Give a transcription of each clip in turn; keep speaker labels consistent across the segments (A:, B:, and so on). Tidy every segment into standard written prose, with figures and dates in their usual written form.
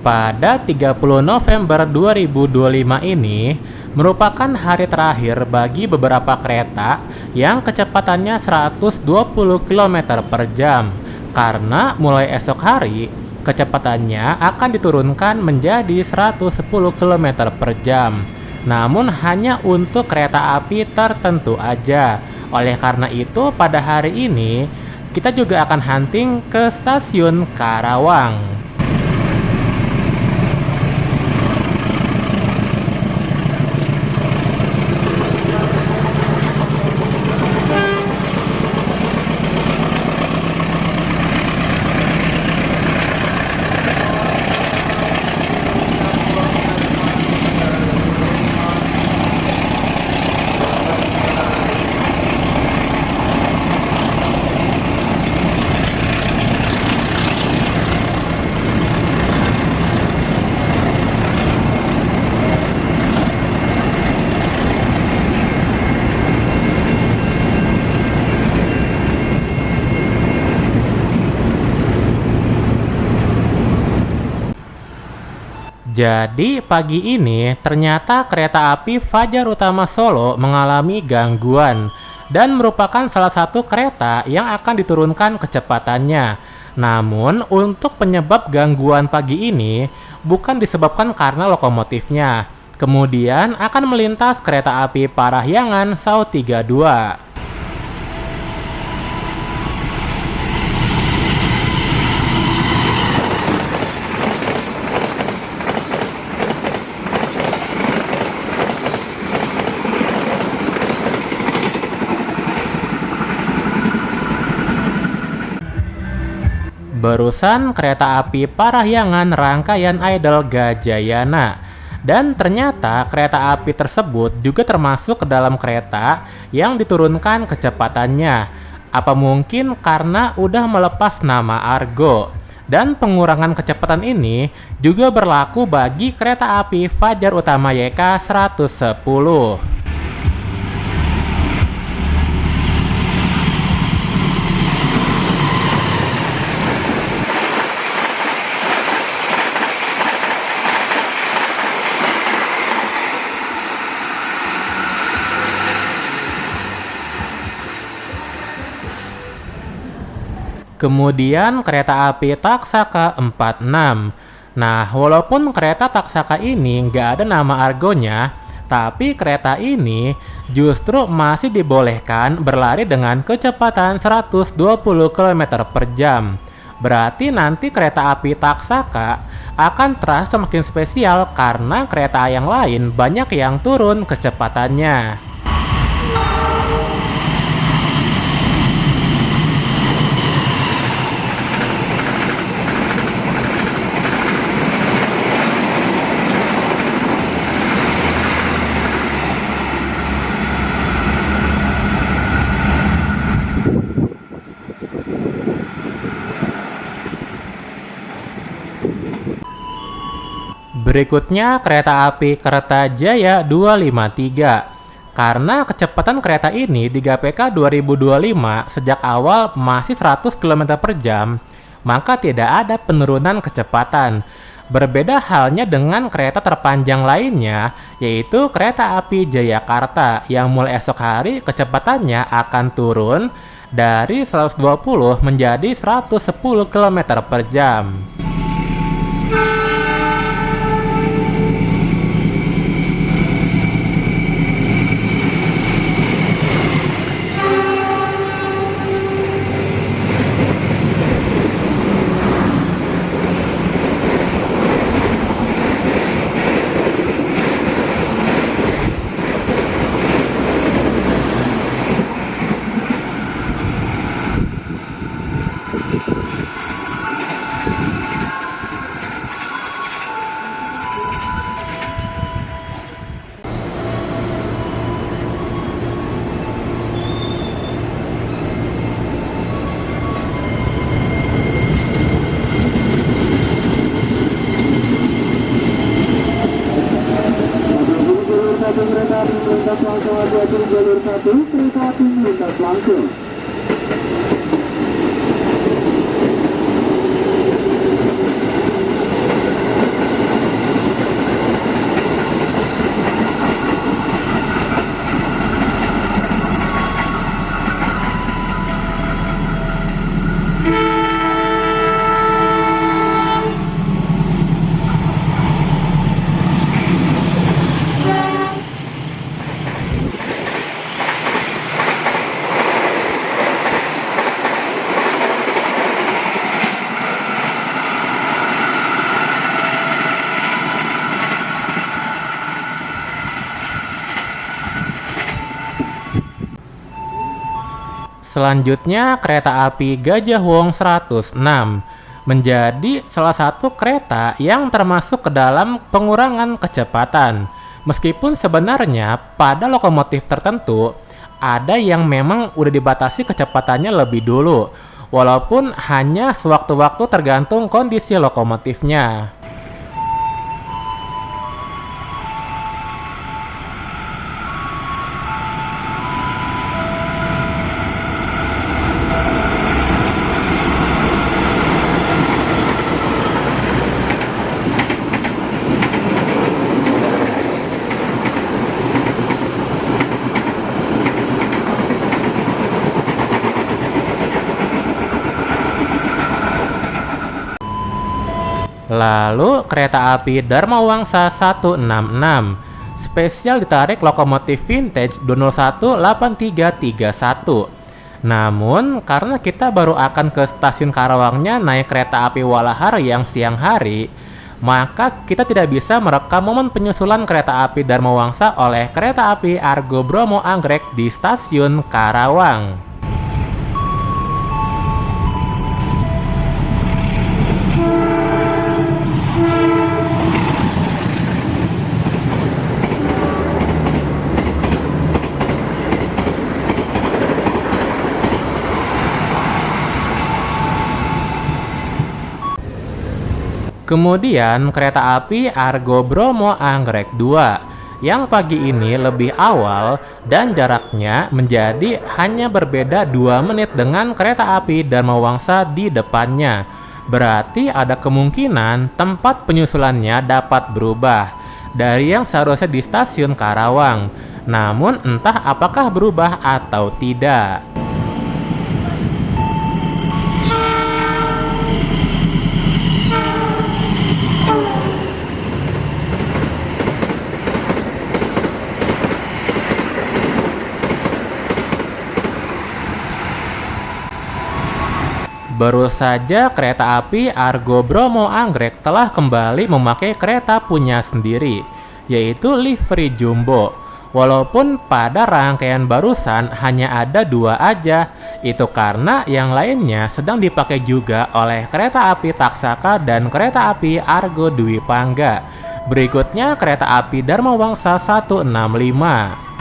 A: Pada 30 November 2025 ini merupakan hari terakhir bagi beberapa kereta yang kecepatannya 120 km per jam, karena mulai esok hari kecepatannya akan diturunkan menjadi 110 km per jam. Namun hanya untuk kereta api tertentu aja. Oleh karena itu pada hari ini kita juga akan hunting ke stasiun Karawang. Jadi pagi ini ternyata kereta api Fajar Utama Solo mengalami gangguan dan merupakan salah satu kereta yang akan diturunkan kecepatannya. Namun untuk penyebab gangguan pagi ini bukan disebabkan karena lokomotifnya. Kemudian akan melintas kereta api Parahyangan Sau 32. Barusan kereta api Parahyangan rangkaian Idol Gajayana. Dan ternyata kereta api tersebut juga termasuk ke dalam kereta yang diturunkan kecepatannya. Apa mungkin karena udah melepas nama Argo? Dan pengurangan kecepatan ini juga berlaku bagi kereta api Fajar Utama YK 110. Kemudian kereta api Taksaka 46. Nah, walaupun kereta Taksaka ini nggak ada nama argonya, tapi kereta ini justru masih dibolehkan berlari dengan kecepatan 120 km per jam. Berarti nanti kereta api Taksaka akan terasa semakin spesial karena kereta yang lain banyak yang turun kecepatannya. Berikutnya kereta api Kertajaya 253. Karena kecepatan kereta ini di GPK 2025 sejak awal masih 100 km per jam, maka tidak ada penurunan kecepatan. Berbeda halnya dengan kereta terpanjang lainnya, yaitu kereta api Jayakarta yang mulai esok hari kecepatannya akan turun dari 120 menjadi 110 km per jam.
B: kereta api melintas langsung.
A: Selanjutnya, kereta api Gajah Wong 106 menjadi salah satu kereta yang termasuk ke dalam pengurangan kecepatan. Meskipun sebenarnya pada lokomotif tertentu ada yang memang udah dibatasi kecepatannya lebih dulu, walaupun hanya sewaktu-waktu tergantung kondisi lokomotifnya. Lalu kereta api Dharma Wangsa 166 spesial ditarik lokomotif vintage 201-8331. Namun karena kita baru akan ke stasiun Karawangnya naik kereta api Walahar yang siang hari, maka kita tidak bisa merekam momen penyusulan kereta api Dharma Wangsa oleh kereta api Argo Bromo Anggrek di stasiun Karawang. Kemudian kereta api Argo Bromo Anggrek 2 yang pagi ini lebih awal dan jaraknya menjadi hanya berbeda 2 menit dengan kereta api Dharma Wangsa di depannya. Berarti ada kemungkinan tempat penyusulannya dapat berubah dari yang seharusnya di stasiun Karawang. Namun entah apakah berubah atau tidak. Baru saja kereta api Argo Bromo Anggrek telah kembali memakai kereta punya sendiri, yaitu livery jumbo. Walaupun pada rangkaian barusan hanya ada 2 aja, itu karena yang lainnya sedang dipakai juga oleh kereta api Taksaka dan kereta api Argo Dwi Pangga. Berikutnya kereta api Dharma Wangsa 165.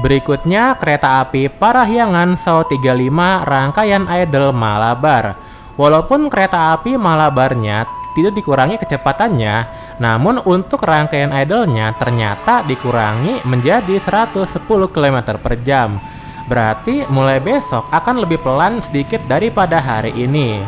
A: Berikutnya kereta api Parahyangan Sao 35 rangkaian Idle Malabar. Walaupun kereta api Malabarnya tidak dikurangi kecepatannya, namun untuk rangkaian idle-nya ternyata dikurangi menjadi 110 km per jam. Berarti mulai besok akan lebih pelan sedikit daripada hari ini.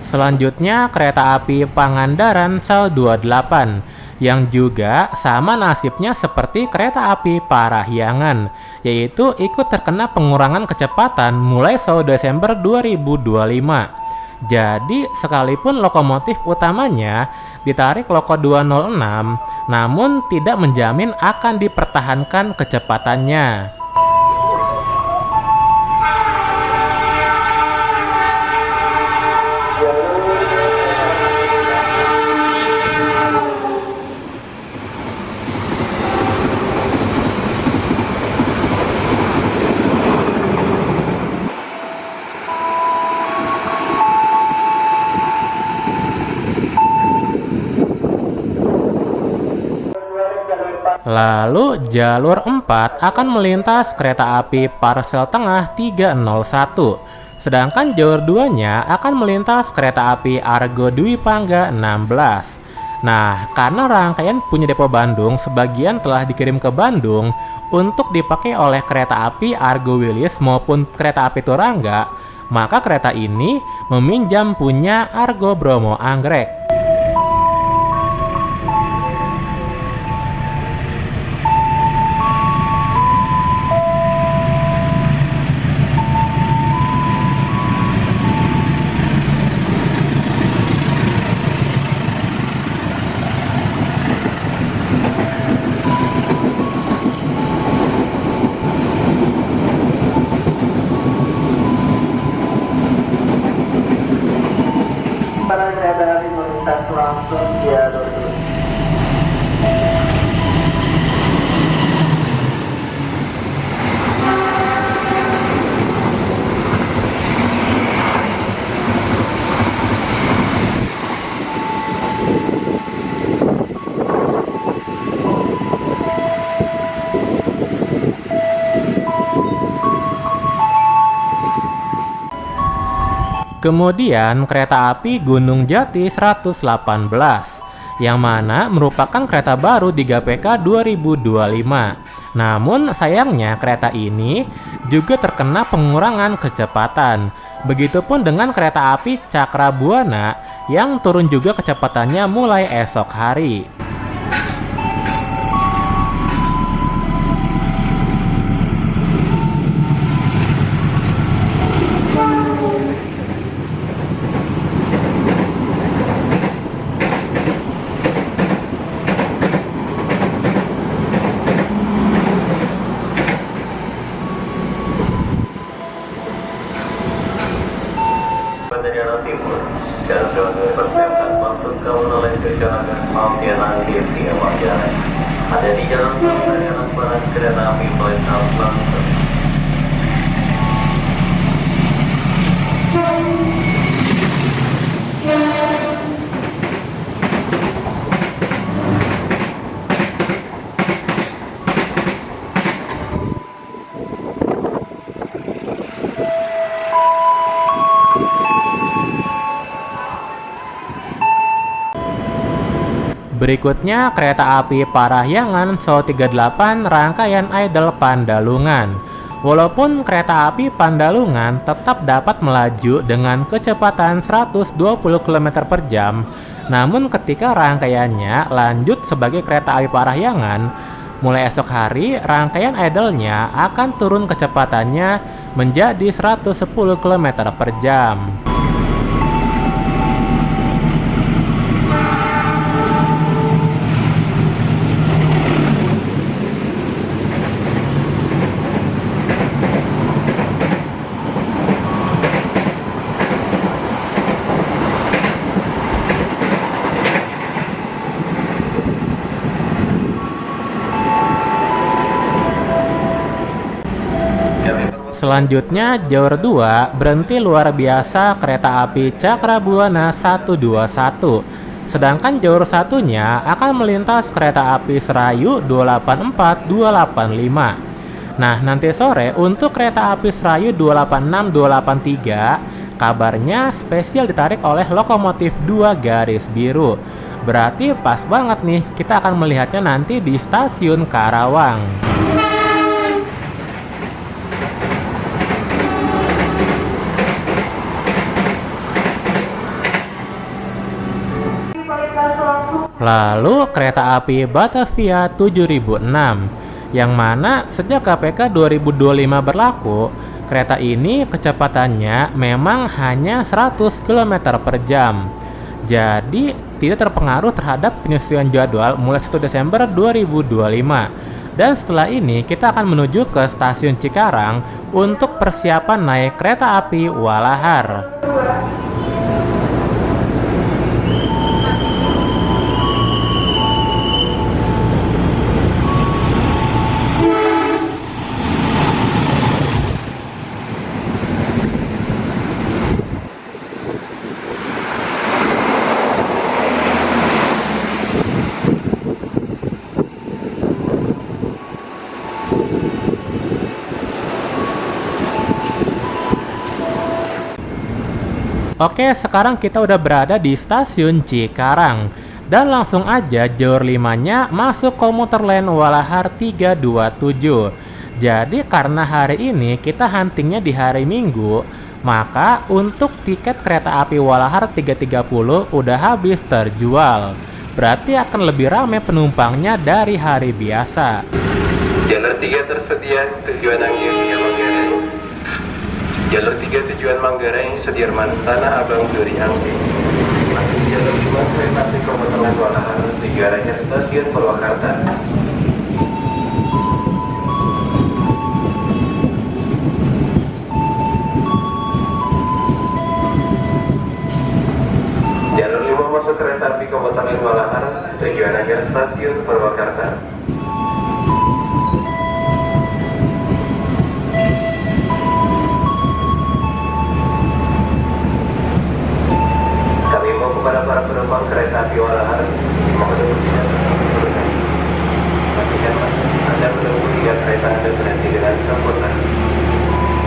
A: Selanjutnya kereta api Pangandaran Sao 28 yang juga sama nasibnya seperti kereta api Parahyangan, yaitu ikut terkena pengurangan kecepatan mulai 1 Desember 2025. Jadi sekalipun lokomotif utamanya ditarik Loko 206, namun tidak menjamin akan dipertahankan kecepatannya. Lalu jalur 4 akan melintas kereta api Parsel Tengah 301. Sedangkan jalur 2-nya akan melintas kereta api Argo Dwi Pangga 16. Nah, karena rangkaian punya depo Bandung, sebagian telah dikirim ke Bandung untuk dipakai oleh kereta api Argo Wilis maupun kereta api Turangga, maka kereta ini meminjam punya Argo Bromo Anggrek.
B: Para kereta api melintas langsung di jalur ini.
A: Kemudian kereta api Gunung Jati 118, yang mana merupakan kereta baru di GPK 2025. Namun sayangnya kereta ini juga terkena pengurangan kecepatan. Begitupun dengan kereta api Cakrabuana yang turun juga kecepatannya mulai esok hari.
C: Dari arah timur, jalan jalan bersiapkan masuk ke oleh kecelakaan Maltiana Tirti Jalan. Ada di jalan dari arah barat kereta api melintas langsung.
A: Berikutnya kereta api Parahyangan So 38 rangkaian Idle Pandalungan. Walaupun kereta api Pandalungan tetap dapat melaju dengan kecepatan 120 km per jam, namun ketika rangkaiannya lanjut sebagai kereta api Parahyangan, mulai esok hari rangkaian idle-nya akan turun kecepatannya menjadi 110 km per jam. Selanjutnya jalur 2 berhenti luar biasa kereta api Cakrabuana 121. Sedangkan jalur satunya akan melintas kereta api Serayu 284 285. Nah, nanti sore untuk kereta api Serayu 286 283 kabarnya spesial ditarik oleh lokomotif 2 garis biru. Berarti pas banget nih kita akan melihatnya nanti di stasiun Karawang. Lalu kereta api Batavia 7006, yang mana sejak KPK 2025 berlaku, kereta ini kecepatannya memang hanya 100 km per jam. Jadi tidak terpengaruh terhadap penyesuaian jadwal mulai 1 Desember 2025. Dan setelah ini kita akan menuju ke stasiun Cikarang untuk persiapan naik kereta api Walahar. Oke, sekarang kita udah berada di stasiun Cikarang. Dan langsung aja jalur 5-nya masuk komuter lain Walahar 327. Jadi karena hari ini kita huntingnya di hari Minggu, maka untuk tiket kereta api Walahar 330 udah habis terjual. Berarti akan lebih ramai penumpangnya dari hari biasa.
D: Jalur 3 tersedia tujuan akhir via Manggarai. Jalur 3 tujuan Manggarai, Sudirman, Tanah Abang, Duri Angke. Masuk jalur 5 kereta api komuter lain Walahar tujuan akhir stasiun Purwakarta. Jalur 5 masuk kereta api komuter lain Walahar tujuan akhir stasiun Purwakarta. Kepada para penumpang kereta api Walahar, mohon untuk tidak berhenti. Pastikanlah Anda menunggu hingga kereta Anda berhenti dengan sempurna.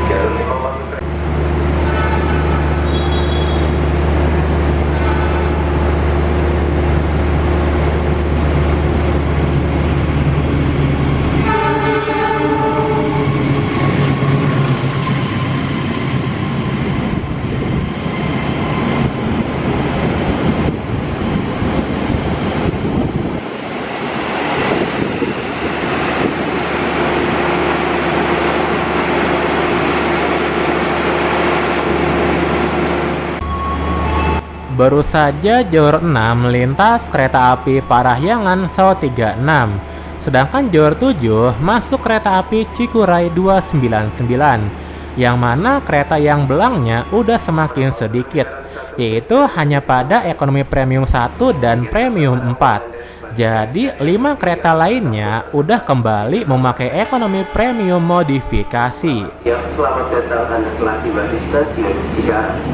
D: Jalur 5 masuk kereta.
A: Baru saja jalur 6 melintas kereta api Parahyangan Sao 36. Sedangkan jalur 7 masuk kereta api Cikuray 299. Yang mana kereta yang belangnya udah semakin sedikit, yaitu hanya pada ekonomi premium 1 dan premium 4. Jadi 5 kereta lainnya udah kembali memakai ekonomi premium modifikasi.
D: Yang selamat datang, Anda telah tiba di stasiun Cikarang.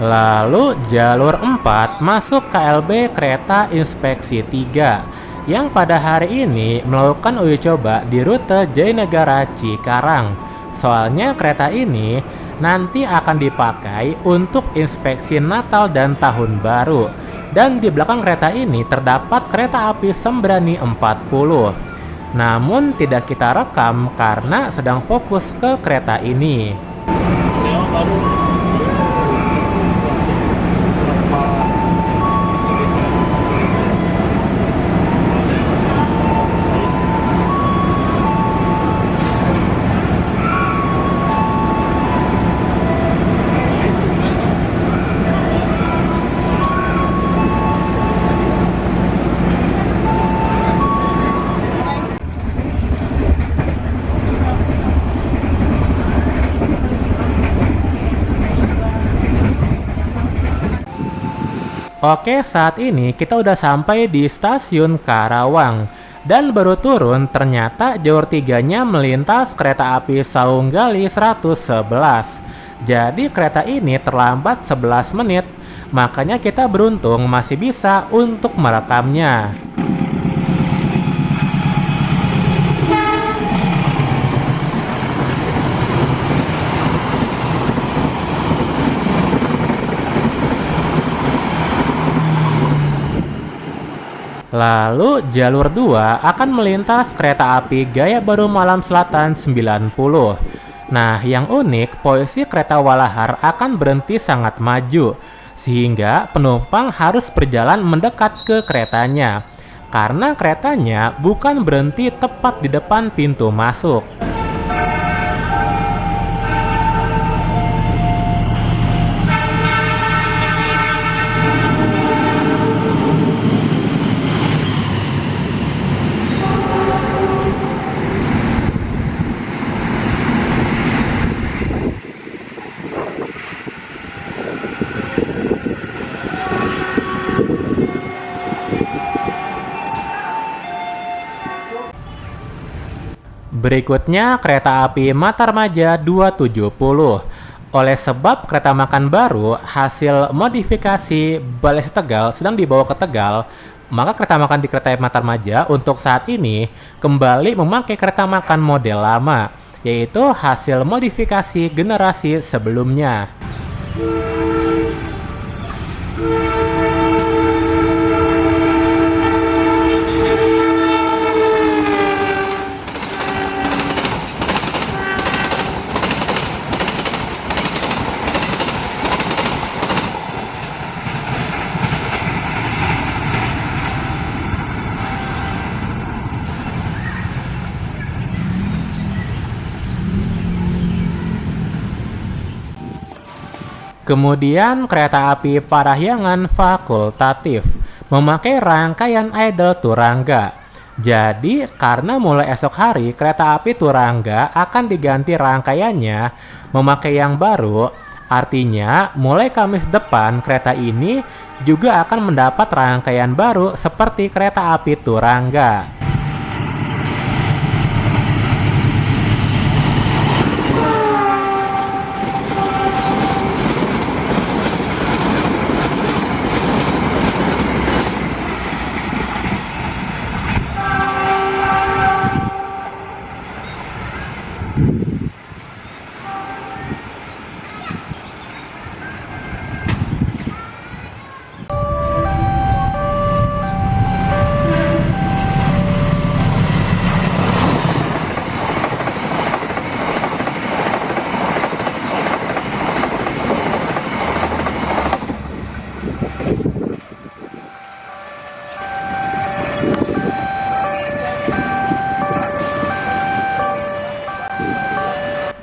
A: Lalu jalur 4 masuk KLB Kereta Inspeksi 3 yang pada hari ini melakukan uji coba di rute Jayanegara Cikarang. Soalnya kereta ini nanti akan dipakai untuk inspeksi Natal dan Tahun Baru. Dan di belakang kereta ini terdapat kereta api Sembrani 40. Namun tidak kita rekam karena sedang fokus ke kereta ini. Oke, saat ini kita udah sampai di stasiun Karawang. Dan baru turun, ternyata jalur 3-nya melintas kereta api Saung Gali 111. Jadi kereta ini terlambat 11 menit, makanya kita beruntung masih bisa untuk merekamnya. Lalu jalur 2 akan melintas kereta api Gaya Baru Malam Selatan 90. Nah, yang unik, posisi kereta Walahar akan berhenti sangat maju, sehingga penumpang harus berjalan mendekat ke keretanya, karena keretanya bukan berhenti tepat di depan pintu masuk. Berikutnya kereta api Matarmaja 270. Oleh sebab kereta makan baru hasil modifikasi Balai Tegal sedang dibawa ke Tegal, maka kereta makan di kereta Matarmaja untuk saat ini kembali memakai kereta makan model lama, yaitu hasil modifikasi generasi sebelumnya. Kemudian kereta api Parahyangan fakultatif memakai rangkaian Idle Turangga. Jadi karena mulai esok hari kereta api Turangga akan diganti rangkaiannya memakai yang baru, artinya mulai Kamis depan kereta ini juga akan mendapat rangkaian baru seperti kereta api Turangga.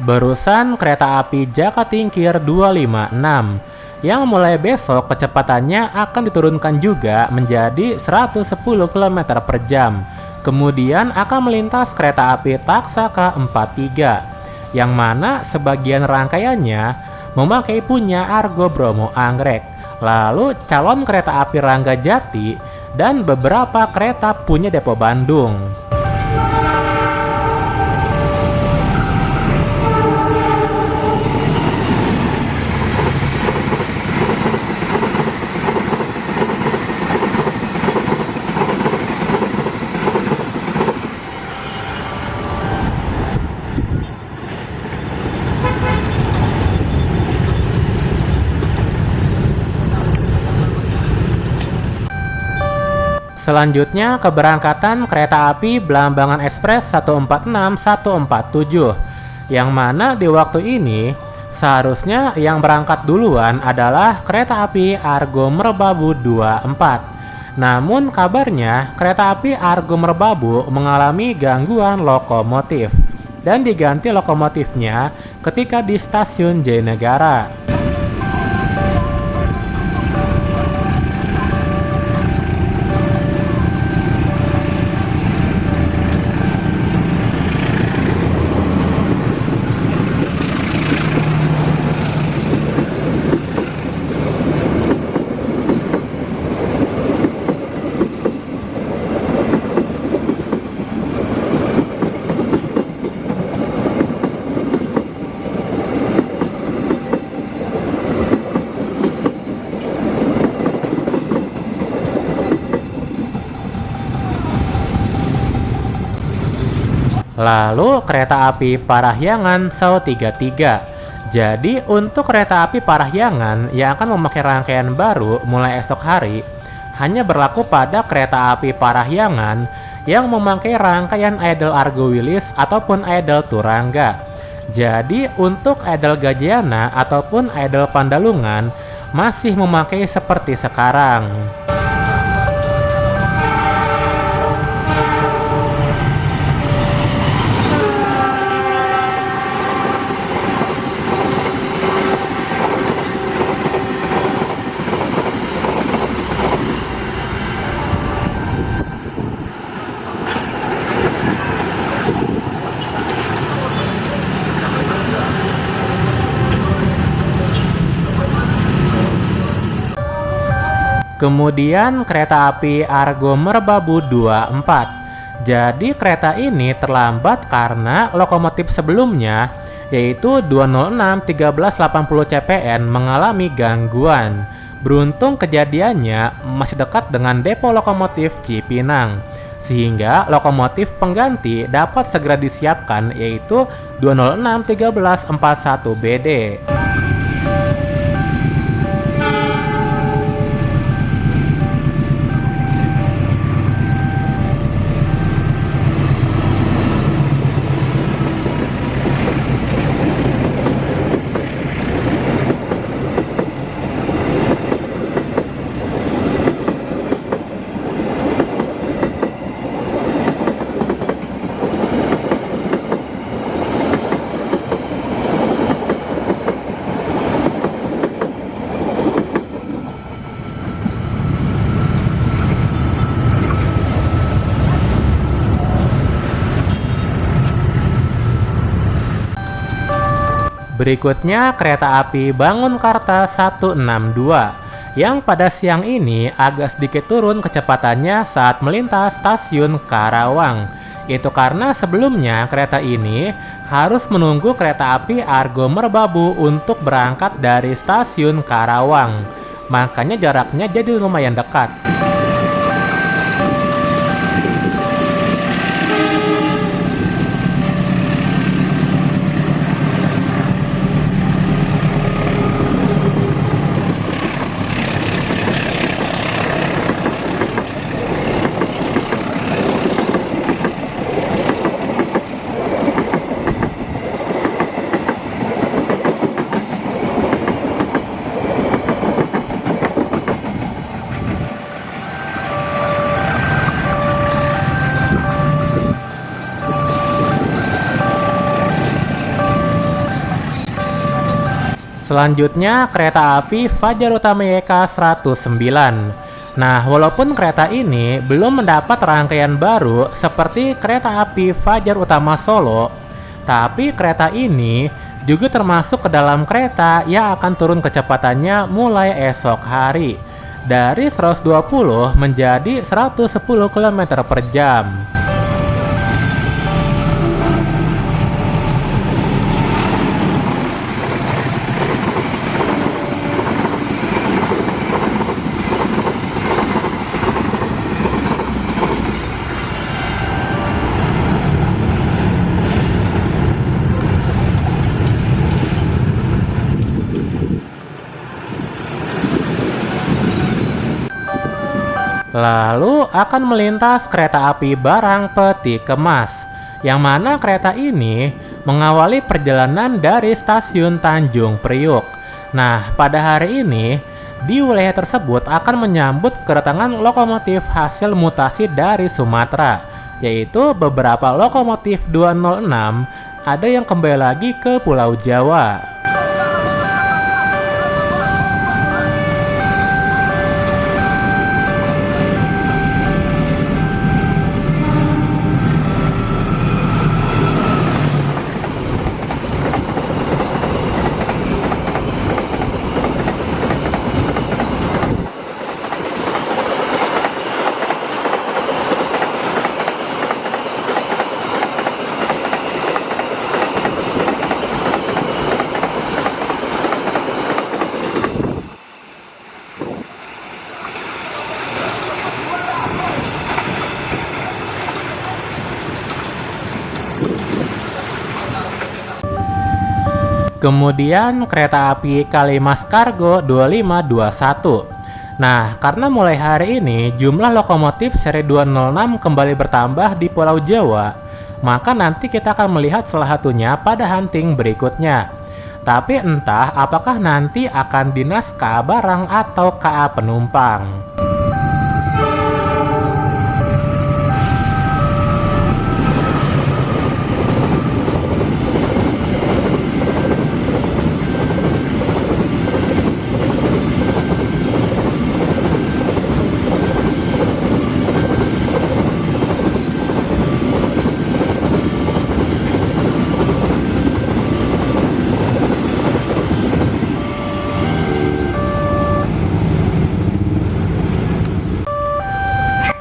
A: Barusan kereta api Jakatingkir 256 yang mulai besok kecepatannya akan diturunkan juga menjadi 110 km per jam. Kemudian akan melintas kereta api Taksaka 43 yang mana sebagian rangkaiannya memakai punya Argo Bromo Anggrek. Lalu calon kereta api Rangga Jati dan beberapa kereta punya Depo Bandung. Selanjutnya keberangkatan kereta api Blambangan Express 146-147 yang mana di waktu ini seharusnya yang berangkat duluan adalah kereta api Argo Merbabu 24. Namun kabarnya kereta api Argo Merbabu mengalami gangguan lokomotif dan diganti lokomotifnya ketika di stasiun Jayanegara. Lalu kereta api Parahyangan Sau 33. Jadi untuk kereta api Parahyangan yang akan memakai rangkaian baru mulai esok hari hanya berlaku pada kereta api Parahyangan yang memakai rangkaian Idle Argo Wilis ataupun Idle Turangga. Jadi untuk Idle Gajayana ataupun Idle Pandalungan masih memakai seperti sekarang. Kemudian kereta api Argo Merbabu 24. Jadi kereta ini terlambat karena lokomotif sebelumnya yaitu 206 1380 CPN mengalami gangguan. Beruntung kejadiannya masih dekat dengan depo lokomotif Cipinang, sehingga lokomotif pengganti dapat segera disiapkan yaitu 206 1341 BD. Berikutnya kereta api Bangunkarta 162 yang pada siang ini agak sedikit turun kecepatannya saat melintas stasiun Karawang. Itu karena sebelumnya kereta ini harus menunggu kereta api Argo Merbabu untuk berangkat dari stasiun Karawang. Makanya jaraknya jadi lumayan dekat. Selanjutnya kereta api Fajar Utama YK 109. Nah, walaupun kereta ini belum mendapat rangkaian baru seperti kereta api Fajar Utama Solo, tapi kereta ini juga termasuk ke dalam kereta yang akan turun kecepatannya mulai esok hari dari 120 menjadi 110 km per jam. Lalu akan melintas kereta api barang peti kemas, yang mana kereta ini mengawali perjalanan dari stasiun Tanjung Priuk. Nah, pada hari ini di wilayah tersebut akan menyambut kedatangan lokomotif hasil mutasi dari Sumatera, yaitu beberapa lokomotif 206 ada yang kembali lagi ke Pulau Jawa. Kemudian kereta api Kalimas Kargo 2521. Nah, karena mulai hari ini jumlah lokomotif seri 206 kembali bertambah di Pulau Jawa, maka nanti kita akan melihat salah satunya pada hunting berikutnya. Tapi entah apakah nanti akan dinas KA barang atau KA penumpang.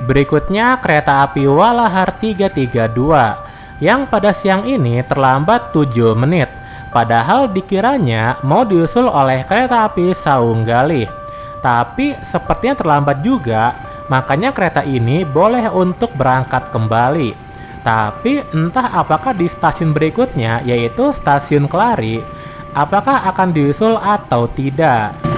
A: Berikutnya kereta api Walahar 332 yang pada siang ini terlambat 7 menit. Padahal dikiranya mau diusul oleh kereta api Saunggalih. Tapi sepertinya terlambat juga, makanya kereta ini boleh untuk berangkat kembali. Tapi entah apakah di stasiun berikutnya, yaitu stasiun Kelari, apakah akan diusul atau tidak.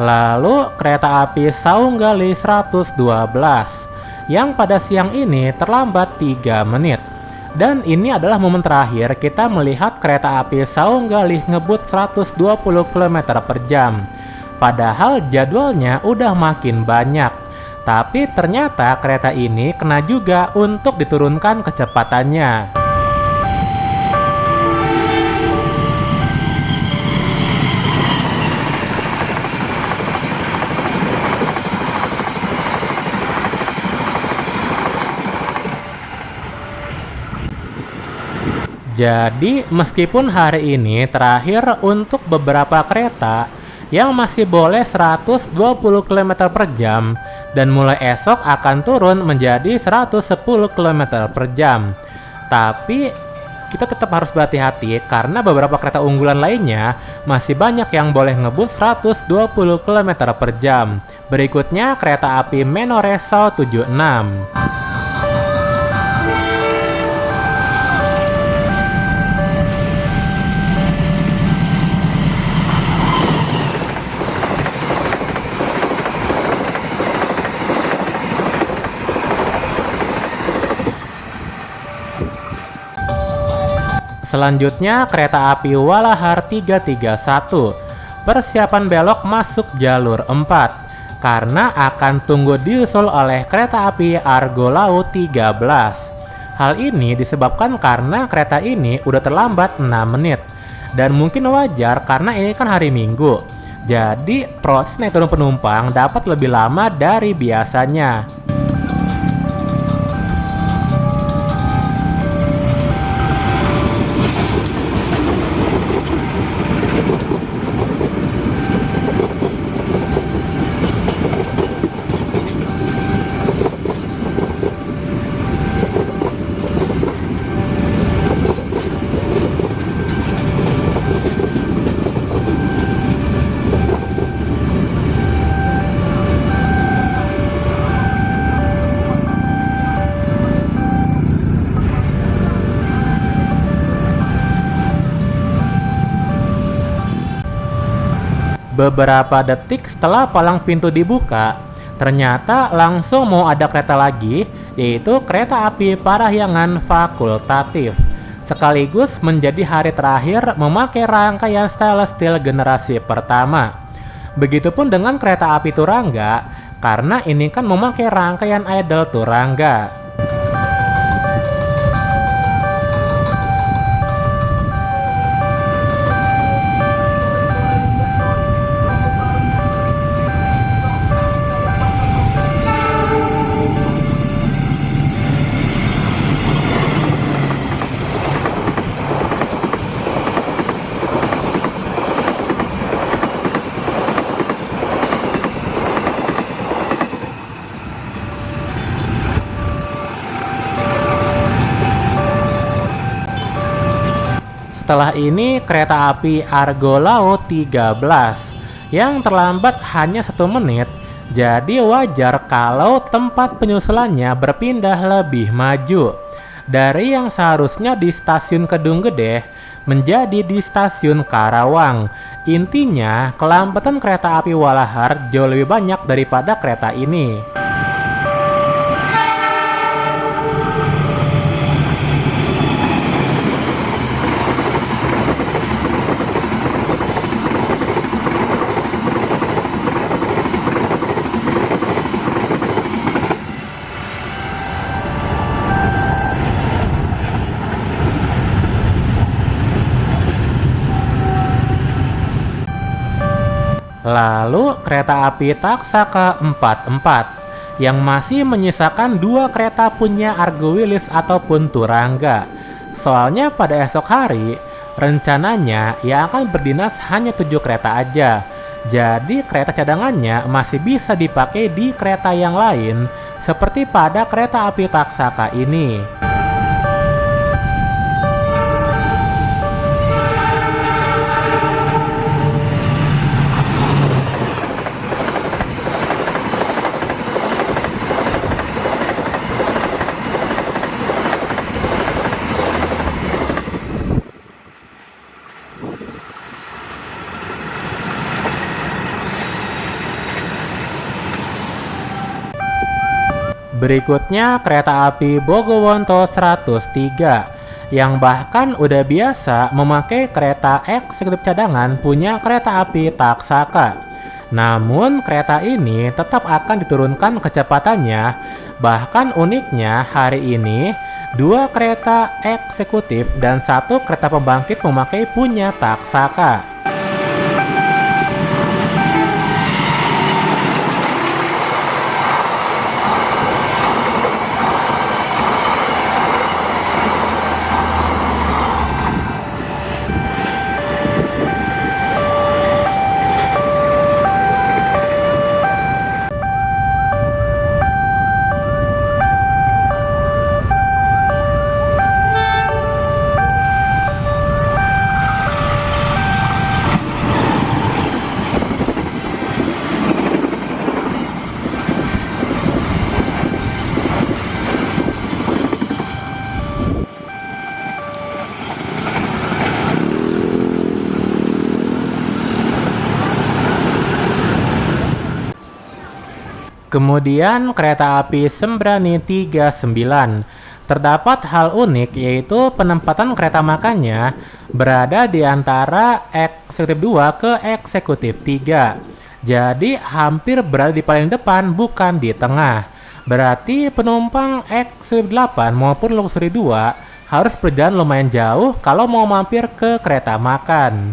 A: Lalu kereta api Saunggalih 112 yang pada siang ini terlambat 3 menit. Dan ini adalah momen terakhir kita melihat kereta api Saunggalih ngebut 120 km per jam. Padahal jadwalnya udah makin banyak. Tapi ternyata kereta ini kena juga untuk diturunkan kecepatannya. Jadi meskipun hari ini terakhir untuk beberapa kereta yang masih boleh 120 km per jam dan mulai esok akan turun menjadi 110 km per jam. Tapi kita tetap harus berhati-hati karena beberapa kereta unggulan lainnya masih banyak yang boleh ngebut 120 km per jam. Berikutnya kereta api Menoreso 76. Selanjutnya kereta api Walahar 331. Persiapan belok masuk jalur 4 karena akan tunggu diusul oleh kereta api Argo Laut 13. Hal ini disebabkan karena kereta ini udah terlambat 6 menit. Dan mungkin wajar karena ini kan hari Minggu. Jadi proses naik turun penumpang dapat lebih lama dari biasanya. Beberapa detik setelah palang pintu dibuka, ternyata langsung mau ada kereta lagi, yaitu kereta api Parahyangan fakultatif. Sekaligus menjadi hari terakhir memakai rangkaian stainless steel generasi pertama. Begitupun dengan kereta api Turangga, karena ini kan memakai rangkaian idle Turangga. Setelah ini kereta api Argo Laut 13 yang terlambat hanya 1 menit. Jadi wajar kalau tempat penyusulannya berpindah lebih maju. Dari yang seharusnya di stasiun Kedung Gede menjadi di stasiun Karawang. Intinya kelambatan kereta api Walahar jauh lebih banyak daripada kereta ini. Lalu kereta api Taksaka 44 yang masih menyisakan 2 kereta punya Argo Wilis ataupun Turangga. Soalnya pada esok hari rencananya yang akan berdinas hanya 7 kereta aja. Jadi kereta cadangannya masih bisa dipakai di kereta yang lain seperti pada kereta api Taksaka ini. Berikutnya kereta api Bogowonto 103 yang bahkan udah biasa memakai kereta eksekutif cadangan punya kereta api Taksaka. Namun kereta ini tetap akan diturunkan kecepatannya. Bahkan uniknya hari ini 2 kereta eksekutif dan 1 kereta pembangkit memakai punya Taksaka. Kemudian kereta api Sembrani 39. Terdapat hal unik yaitu penempatan kereta makannya berada di antara eksekutif 2 ke eksekutif 3. Jadi hampir berada di paling depan bukan di tengah. Berarti penumpang eksekutif 8 maupun luxury 2 harus berjalan lumayan jauh kalau mau mampir ke kereta makan.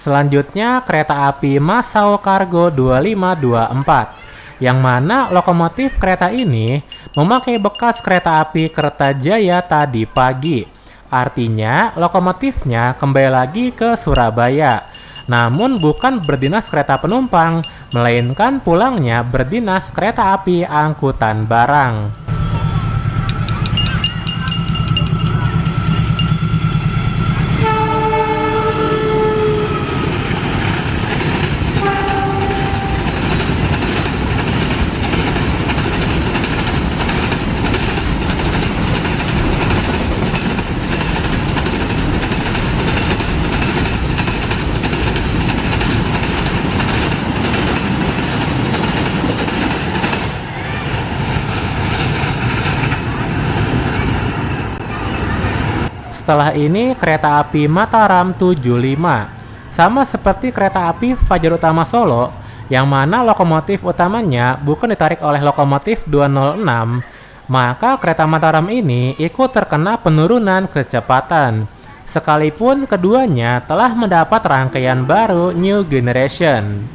A: Selanjutnya kereta api Masao Cargo 2524 yang mana lokomotif kereta ini memakai bekas kereta api Kertajaya tadi pagi. Artinya lokomotifnya kembali lagi ke Surabaya. Namun bukan berdinas kereta penumpang, melainkan pulangnya berdinas kereta api angkutan barang. Setelah ini kereta api Mataram 75. Sama seperti kereta api Fajar Utama Solo, yang mana lokomotif utamanya bukan ditarik oleh lokomotif 206, maka kereta Mataram ini ikut terkena penurunan kecepatan. Sekalipun keduanya telah mendapat rangkaian baru New Generation.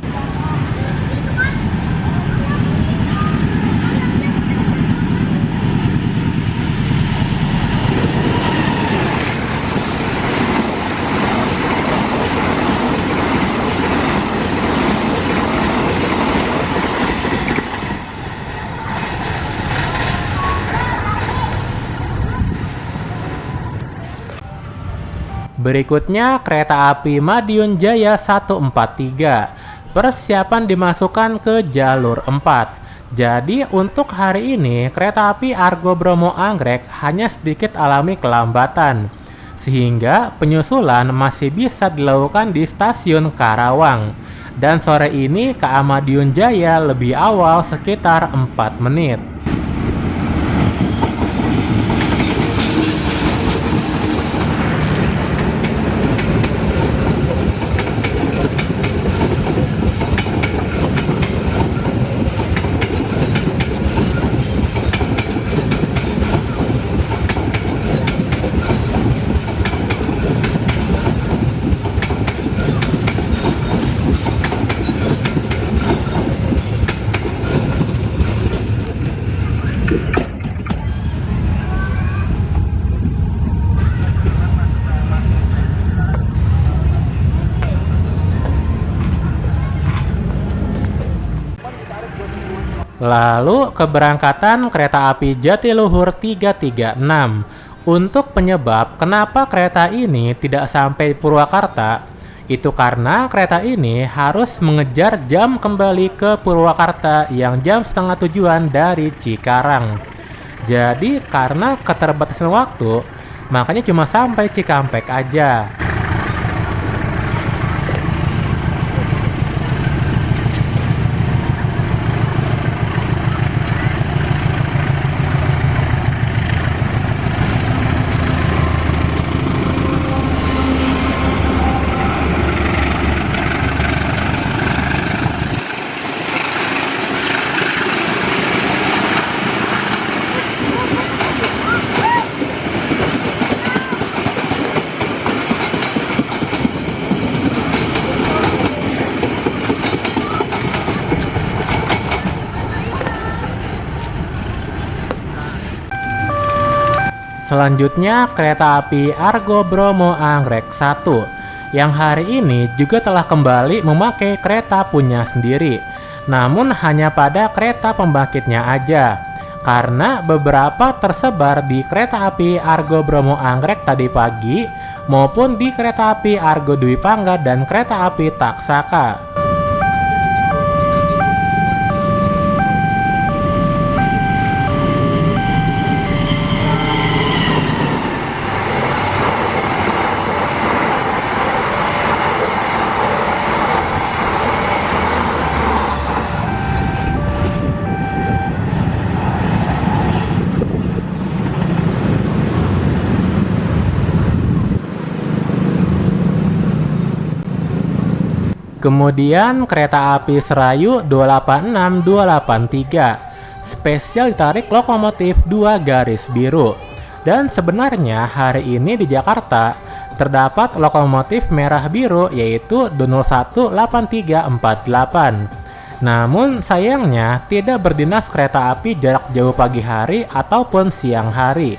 A: Berikutnya kereta api Madiun Jaya 143. Persiapan dimasukkan ke jalur 4. Jadi untuk hari ini kereta api Argo Bromo Anggrek hanya sedikit alami kelambatan, sehingga penyusulan masih bisa dilakukan di stasiun Karawang. Dan sore ini KA Madiun Jaya lebih awal sekitar 4 menit. Lalu keberangkatan kereta api Jatiluhur 336. Untuk penyebab kenapa kereta ini tidak sampai Purwakarta, itu karena kereta ini harus mengejar jam kembali ke Purwakarta yang jam setengah tujuan dari Cikarang. Jadi karena keterbatasan waktu, makanya cuma sampai Cikampek aja. Selanjutnya kereta api Argo Bromo Anggrek 1 yang hari ini juga telah kembali memakai kereta punya sendiri, namun hanya pada kereta pembangkitnya aja, karena beberapa tersebar di kereta api Argo Bromo Anggrek tadi pagi maupun di kereta api Argo Dwi Pangga dan kereta api Taksaka. Kemudian kereta api Serayu 286283 spesial ditarik lokomotif 2 garis biru. Dan sebenarnya hari ini di Jakarta terdapat lokomotif merah biru yaitu 2018348. Namun sayangnya tidak berdinas kereta api jarak jauh pagi hari ataupun siang hari.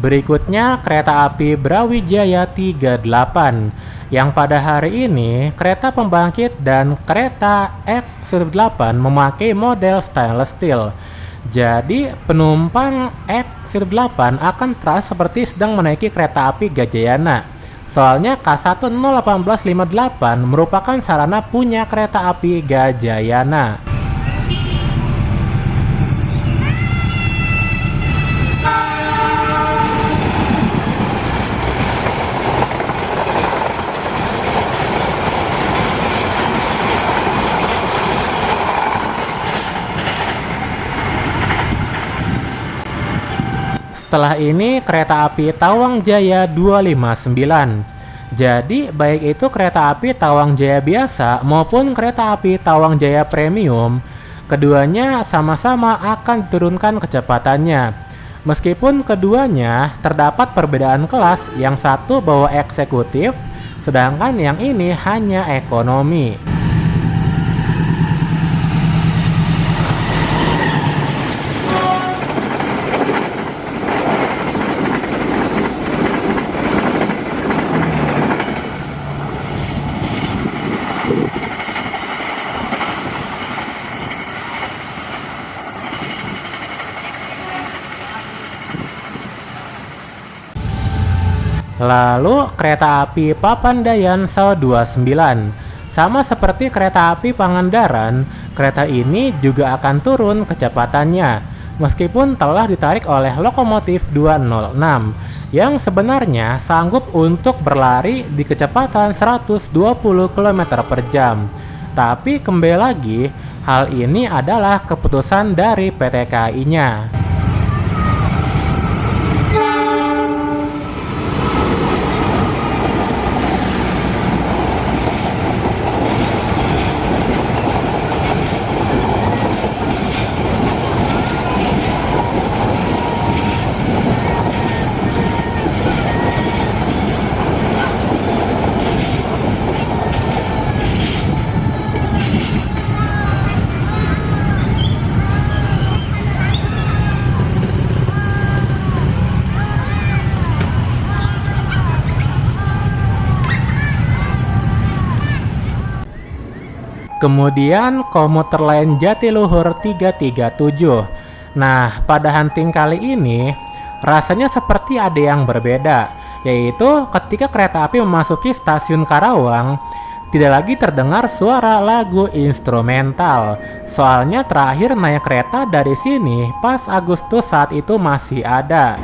A: Berikutnya kereta api Brawijaya 38 yang pada hari ini kereta pembangkit dan kereta X-8 memakai model stainless steel. Jadi penumpang X-8 akan terasa seperti sedang menaiki kereta api Gajayana. Soalnya K1 01858 merupakan sarana punya kereta api Gajayana. Setelah ini kereta api Tawang Jaya 259. Jadi baik itu kereta api Tawang Jaya biasa maupun kereta api Tawang Jaya Premium, keduanya sama-sama akan diturunkan kecepatannya. Meskipun keduanya terdapat perbedaan kelas, yang satu bawa eksekutif, sedangkan yang ini hanya ekonomi. Lalu kereta api Papandayan Sao 29. Sama seperti kereta api Pangandaran, kereta ini juga akan turun kecepatannya meskipun telah ditarik oleh lokomotif 206 yang sebenarnya sanggup untuk berlari di kecepatan 120 km per jam. Tapi kembali lagi, hal ini adalah keputusan dari PT KAI-nya. Kemudian komuter lain Jatiluhur 337. Nah, pada hunting kali ini rasanya seperti ada yang berbeda, yaitu ketika kereta api memasuki stasiun Karawang, tidak lagi terdengar suara lagu instrumental. Soalnya terakhir naik kereta dari sini pas Agustus saat itu masih ada.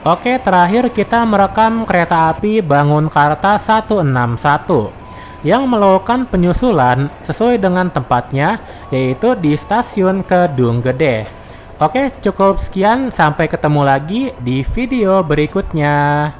A: Oke, terakhir kita merekam kereta api Bangunkarta 161 yang melakukan penyusulan sesuai dengan tempatnya, yaitu di stasiun Kedung Gede. Oke, cukup sekian, sampai ketemu lagi di video berikutnya.